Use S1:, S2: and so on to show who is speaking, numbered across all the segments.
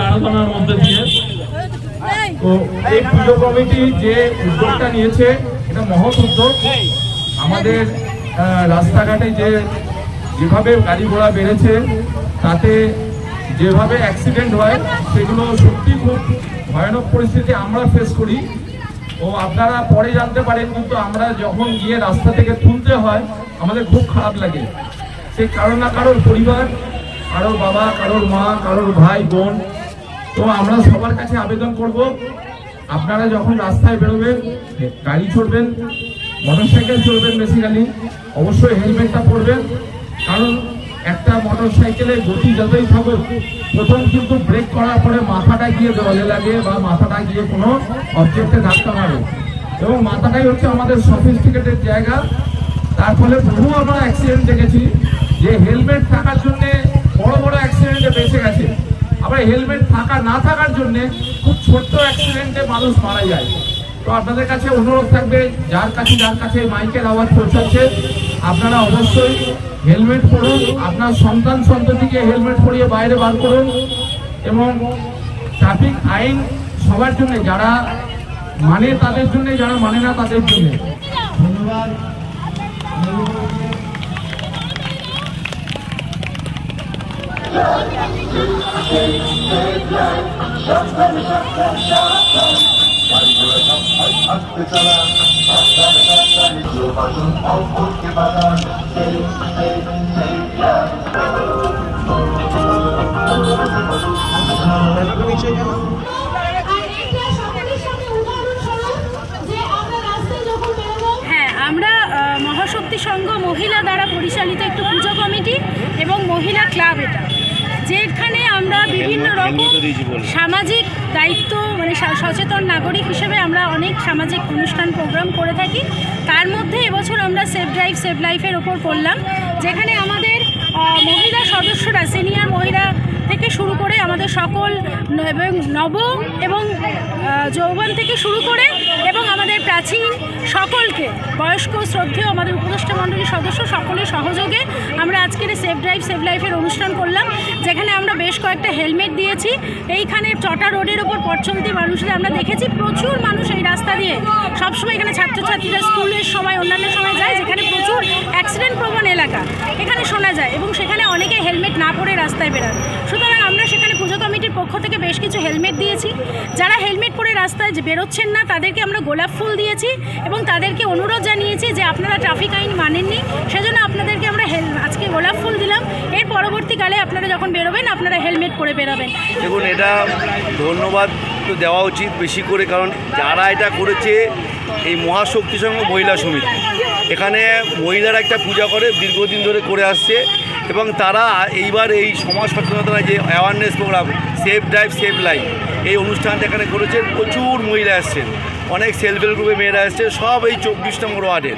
S1: আলোচনার মধ্যে দিয়ে তো এই পুজো কমিটি যে উদ্যোগটা নিয়েছে এটা মহৎ উদ্যোগ। আমাদের রাস্তাঘাটে যেভাবে গাড়ি ঘোড়া বেড়েছে তাতে যেভাবে অ্যাক্সিডেন্ট হয় সেগুলো সত্যি খুব ভয়ানক পরিস্থিতি আমরা ফেস করি। ও আপনারা পরে জানতে পারেন, কিন্তু আমরা যখন গিয়ে রাস্তা থেকে তুলতে হয় আমাদের খুব খারাপ লাগে। সে কারো না কারোর পরিবার, কারোর বাবা, কারোর মা, কারোর ভাই বোন। তো আমরা সবার কাছে আবেদন করব, আপনারা যখন রাস্তায় বেরোবেন, গাড়ি চড়বেন, মোটরসাইকেল চড়বেন, বেসিক্যালি অবশ্যই হেলমেটটা পরবেন। কারণ একটা মোটরসাইকেলের গতি যতই থাকুক, প্রথম কিন্তু ব্রেক করার পরে মাথাটা গিয়ে দেওয়ালে লাগে বা মাথাটা গিয়ে কোনো অবজেক্টে ধাক্কা মারে, এবং মাথাটাই হচ্ছে আমাদের সফিস্টিকেটেড জায়গা। তার ফলে বহু আমরা অ্যাক্সিডেন্ট দেখেছি যে হেলমেট থাকার জন্যে বড় বড় অ্যাক্সিডেন্টে বেঁচে গেছে, আবার হেলমেট থাকা না থাকার জন্যে খুব ছোট্ট অ্যাক্সিডেন্টে মানুষ মারা যায়। তো আপনাদের কাছে অনুরোধ থাকবে, যার কাছে মাইকের আওয়াজ পৌঁছাচ্ছে, আপনারা অবশ্যই হেলমেট পরুন, আপনার সন্তান সন্ততিকে হেলমেট পরিয়ে বাইরে বার করুন, এবং ট্রাফিক আইন সবার জন্য, যারা মানে তাদের জন্য, যারা মানে না তাদের জন্য। ধন্যবাদ।
S2: আমরা মহাশক্তি সংঘ মহিলা দ্বারা পরিচালিত একটি পুজো কমিটি এবং মহিলা ক্লাব, এটা যেখানে আমরা বিভিন্ন রকম সামাজিক দায়িত্ব মানে সচেতন নাগরিক হিসেবে আমরা অনেক সামাজিক অনুষ্ঠান প্রোগ্রাম করে থাকি। তার মধ্যে এবছর আমরা সেভ ড্রাইভ সেভ লাইফের ওপর করলাম, যেখানে আমাদের মহিলা সদস্যরা, সিনিয়র মহিলা থেকে শুরু করে আমাদের সকল এবং নব এবং যৌবন থেকে শুরু করে এবং আমাদের প্রাচীন সকলকে, বয়স্ক শ্রদ্ধেয় আমাদের উপদেষ্টা মণ্ডলীর সদস্য সকলের সহযোগে আমরা আজকের সেভ ড্রাইভ সেভ লাইফের অনুষ্ঠান করলাম, যেখানে আমরা বেশ কয়েকটা হেলমেট দিয়েছি। এইখানে চটা রোডের ওপর পথ চলতি মানুষদের আমরা দেখেছি, প্রচুর মানুষ এই রাস্তা দিয়ে সবসময়, এখানে ছাত্রছাত্রীরা স্কুলের সময় অন্যান্য সময় যায়, যেখানে প্রচুর অ্যাক্সিডেন্ট প্রবণ এলাকা এখানে শোনা যায়, এবং সেখানে অনেকে হেলমেট না পরে রাস্তায় বেরান। সুতরাং আমরা সেখানে পুজো কমিটির পক্ষ থেকে বেশ কিছু হেলমেট দিয়েছি। যারা হেলমেট পরে রাস্তায় বেরোচ্ছেন না তাদেরকে আমরা গোলাপ ফুল দিয়েছি এবং তাদেরকে অনুরোধ জানিয়েছি যে আপনারা ট্রাফিক আইন মানেননি, সেজন্য আপনাদেরকে আমরা আজকে গোলাপ ফুল দিলাম। এর পরবর্তীকালে আপনারা যখন বেরোবেন আপনারা হেলমেট পরে বেরোবেন।
S3: দেখুন, এটা ধন্যবাদ তো দেওয়া উচিত বেশি করে, কারণ যারা এটা করেছে এই মহাশক্তি সংঘ মহিলা সমিতি, এখানে মহিলারা একটা পূজা করে দীর্ঘদিন ধরে করে আসছে, এবং তারা এইবার এই সমাজ সচেতনতা যে awareness programme safe drive save life এই অনুষ্ঠানটা এখানে করেছেন। প্রচুর মহিলা আসছেন, অনেক সেলফ হেল্প গ্রুপে মেয়েরা আসছে, সব এই 24 নম্বর ওয়ার্ডের।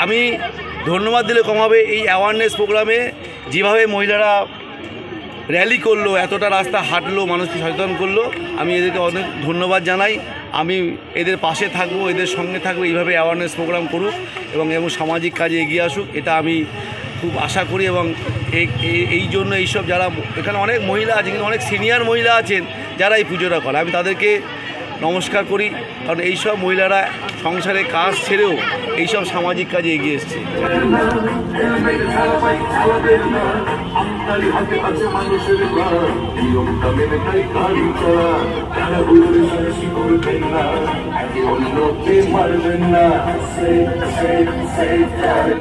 S3: আমি ধন্যবাদ দিলে কম হবে, এই অ্যাওয়ারনেস প্রোগ্রামে যেভাবে মহিলারা র্যালি করলো, এতটা রাস্তা হাঁটলো, মানুষকে সচেতন করলো, আমি এদেরকে অনেক ধন্যবাদ জানাই। আমি এদের পাশে থাকবো, এদের সঙ্গে থাকবো, এইভাবে অ্যাওয়ারনেস প্রোগ্রাম করুক এবং সামাজিক কাজে এগিয়ে আসুক, এটা আমি খুব আশা করি। এবং এই জন্য এইসব যারা এখানে অনেক মহিলা আছে, কিন্তু অনেক সিনিয়র মহিলা আছেন যারা এই পুজোটা করে, আমি তাদেরকে নমস্কার করি, কারণ এইসব মহিলারা সংসারে কাজ ছেড়েও এইসব সামাজিক কাজে এগিয়ে এসছে।